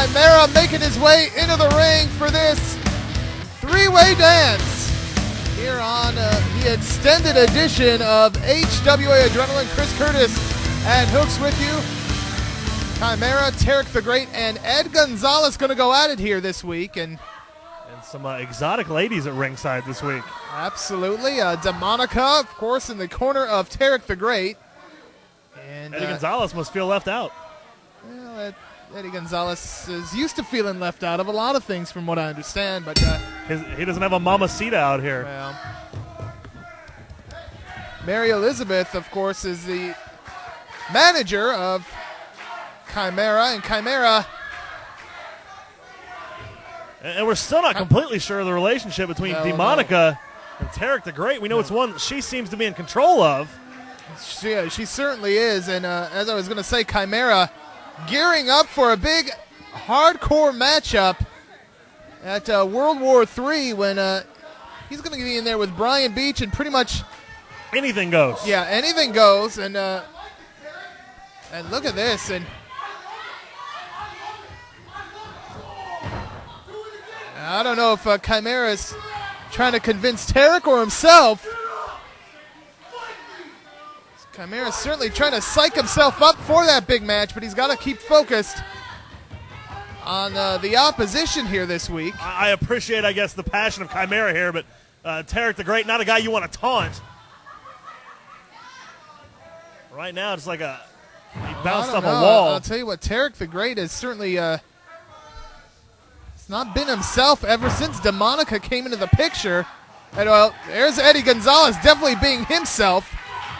Kimera making his way into the ring for this three-way dance here on the extended edition of HWA Adrenaline. Chris Curtis and Hooks with you. Kimera, Tarek the Great, and Ed Gonzales going to go at it here this week. And some exotic ladies at ringside this week. Absolutely. DeMonica, of course, in the corner of Tarek the Great. And Eddie Gonzales must feel left out. Well, Eddie Gonzales is used to feeling left out of a lot of things from what I understand, but he doesn't have a mamacita out here. Well, Mary Elizabeth, of course, is the manager of Kimera, and Kimera. And we're still not completely sure of the relationship between DeMonica and Tarek the Great. We know it's one that she seems to be in control of. She certainly is, and as I was going to say, Kimera gearing up for a big hardcore matchup at World War III when he's going to be in there with Brian Beach, and pretty much anything goes. Yeah, anything goes, and look at this, and I don't know if Kimera is trying to convince Tarek or himself. Kimera's certainly trying to psych himself up for that big match, but he's got to keep focused on the opposition here this week. I appreciate, I guess, the passion of Kimera here, but Tarek the Great, not a guy you want to taunt. Right now, it's like he bounced off a wall. I'll tell you what, Tarek the Great is certainly not been himself ever since DeMonica came into the picture. And well, there's Eddie Gonzales definitely being himself.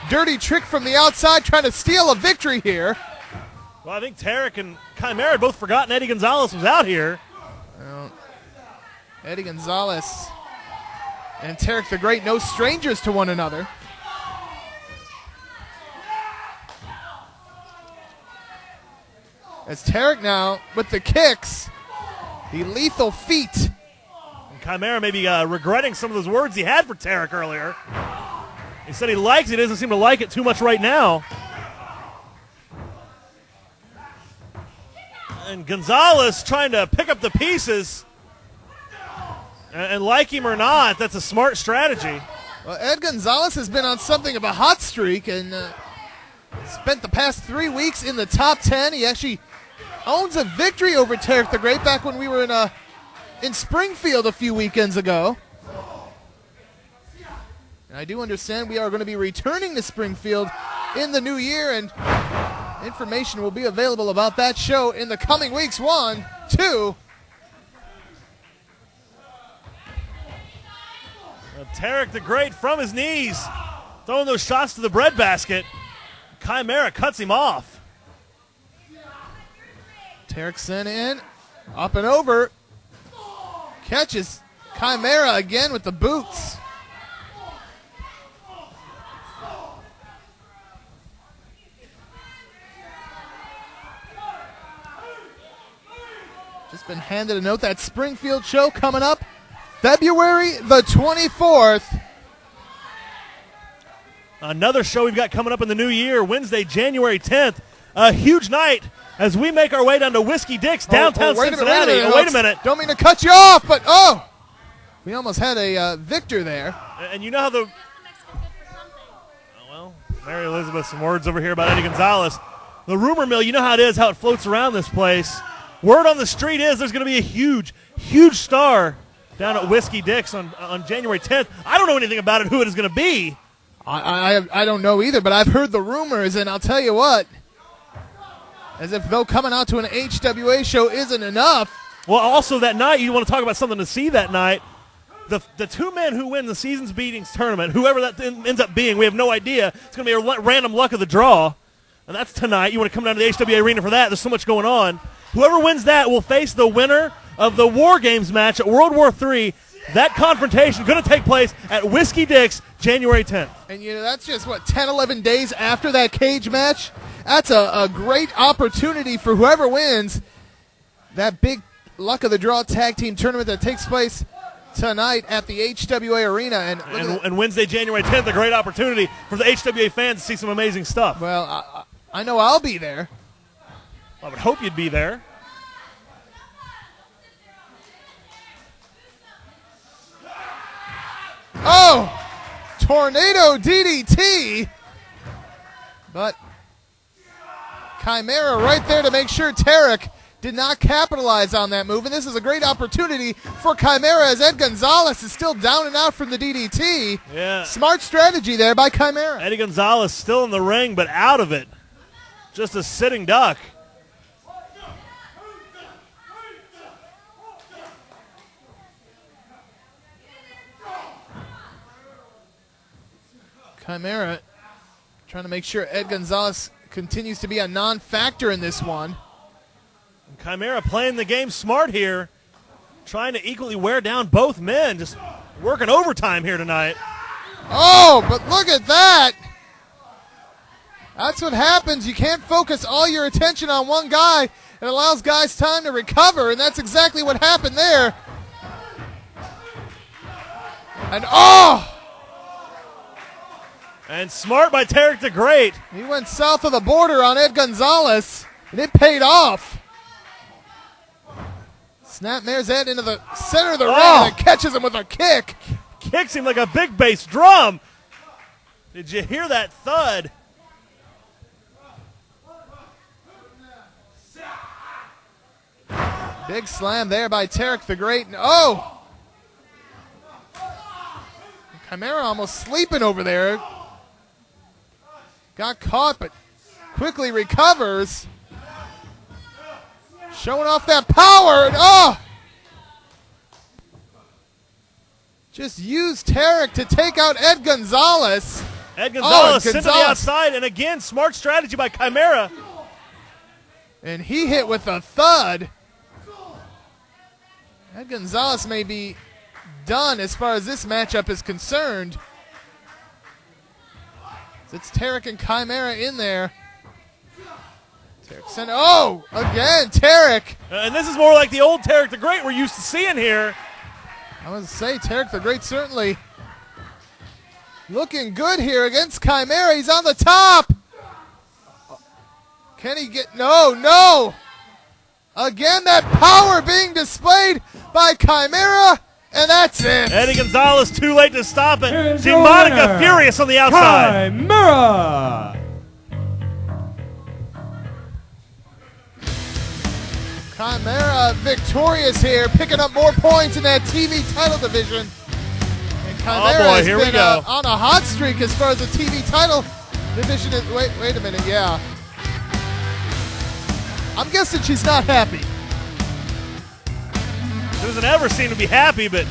Dirty trick from the outside, trying to steal a victory here. Well, I think Tarek and Kimera had both forgotten Eddie Gonzales was out here. Well, Eddie Gonzales and Tarek the Great, no strangers to one another. As Tarek now with the kicks, the lethal feet. And Kimera maybe regretting some of those words he had for Tarek earlier. He said he likes it, doesn't seem to like it too much right now. And Gonzales trying to pick up the pieces. And like him or not, that's a smart strategy. Well, Ed Gonzales has been on something of a hot streak and spent the past 3 weeks in the top 10. He actually owns a victory over Tarek the Great back when we were in Springfield a few weekends ago. And I do understand we are going to be returning to Springfield in the new year, and information will be available about that show in the coming weeks. 1, 2. Tarek the Great from his knees, throwing those shots to the breadbasket. Kimera cuts him off. Tarek sent in, up and over. Catches Kimera again with the boots. Just been handed a note, that Springfield show coming up February the 24th. Another show we've got coming up in the new year, Wednesday, January 10th. A huge night as we make our way down to Whiskey Dick's, downtown Cincinnati. Wait a minute. Don't mean to cut you off, but we almost had a victor there. And you know how well, Mary Elizabeth, some words over here about Eddie Gonzales. The rumor mill, you know how it is, how it floats around this place. Word on the street is there's going to be a huge, huge star down at Whiskey Dick's on January 10th. I don't know anything about it, who it is going to be. I don't know either, but I've heard the rumors, and I'll tell you what, as if though coming out to an HWA show isn't enough. Well, also that night, you want to talk about something to see that night. The two men who win the Seasons Beatings tournament, whoever that ends up being, we have no idea. It's going to be a random luck of the draw, and that's tonight. You want to come down to the HWA arena for that. There's so much going on. Whoever wins that will face the winner of the War Games match at World War III. That confrontation going to take place at Whiskey Dick's January 10th. And, that's just, 10, 11 days after that cage match? That's a great opportunity for whoever wins that big luck of the draw tag team tournament that takes place tonight at the HWA arena. And Wednesday, January 10th, a great opportunity for the HWA fans to see some amazing stuff. Well, I know I'll be there. I would hope you'd be there. Oh! Tornado DDT. But Kimera right there to make sure Tarek did not capitalize on that move. And this is a great opportunity for Kimera as Ed Gonzales is still down and out from the DDT. Yeah. Smart strategy there by Kimera. Eddie Gonzales still in the ring, but out of it. Just a sitting duck. Kimera trying to make sure Ed Gonzales continues to be a non-factor in this one. And Kimera playing the game smart here, trying to equally wear down both men, just working overtime here tonight. Oh, but look at that. That's what happens. You can't focus all your attention on one guy. It allows guys time to recover, and that's exactly what happened there. And oh! And smart by Tarek the Great. He went south of the border on Ed Gonzales, and it paid off. Snapmares Ed into the center of the ring and catches him with a kick. Kicks him like a big bass drum. Did you hear that thud? Big slam there by Tarek the Great. Oh! Kimera almost sleeping over there. Got caught, but quickly recovers. Showing off that power. And oh! Just used Tarek to take out Ed Gonzales. Ed Gonzales into the outside, and again, smart strategy by Kimera. And he hit with a thud. Ed Gonzales may be done as far as this matchup is concerned. It's Tarek and Kimera in there. Oh, again, Tarek. And this is more like the old Tarek the Great we're used to seeing here. I was going to say, Tarek the Great certainly looking good here against Kimera. He's on the top. Can he get... No. Again, that power being displayed by Kimera, and that's it. Eddie Gonzales too late to stop it. Here's Demonica furious on the outside. Kimera. Kimera victorious here, picking up more points in that TV title division. And Kimera has been on a hot streak as far as the TV title division is. Wait a minute, yeah. I'm guessing she's not happy. She doesn't ever seem to be happy, but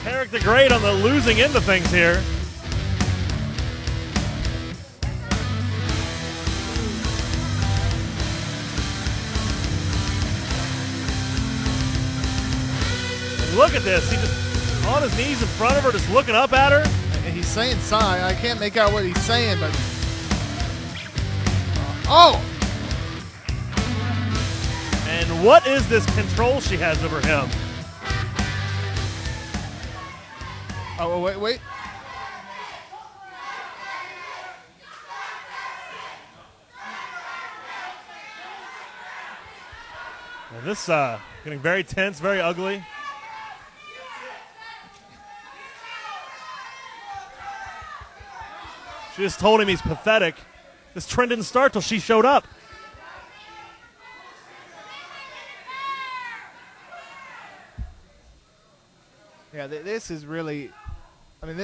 Tarek the Great on the losing end of things here. Look at this. He just on his knees in front of her, just looking up at her. And he's saying sign. I can't make out what he's saying, but... Oh! And what is this control she has over him? Oh, wait. And this getting very tense, very ugly. She just told him he's pathetic. This trend didn't start till she showed up. Yeah, this is really... I mean,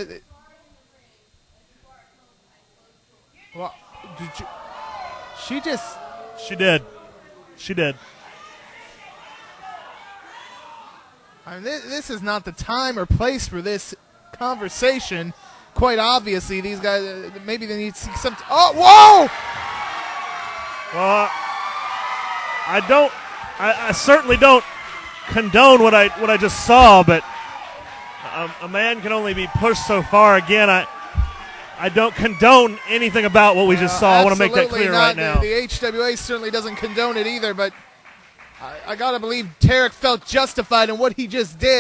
well, did you... She just... She did. I mean, this is not the time or place for this conversation. Quite obviously, these guys, maybe they need some... Oh, whoa! Well, I certainly don't condone what I just saw, but a man can only be pushed so far. Again, I don't condone anything about what we just saw. I want to make that clear right now. The HWA certainly doesn't condone it either, but I got to believe Tarek felt justified in what he just did.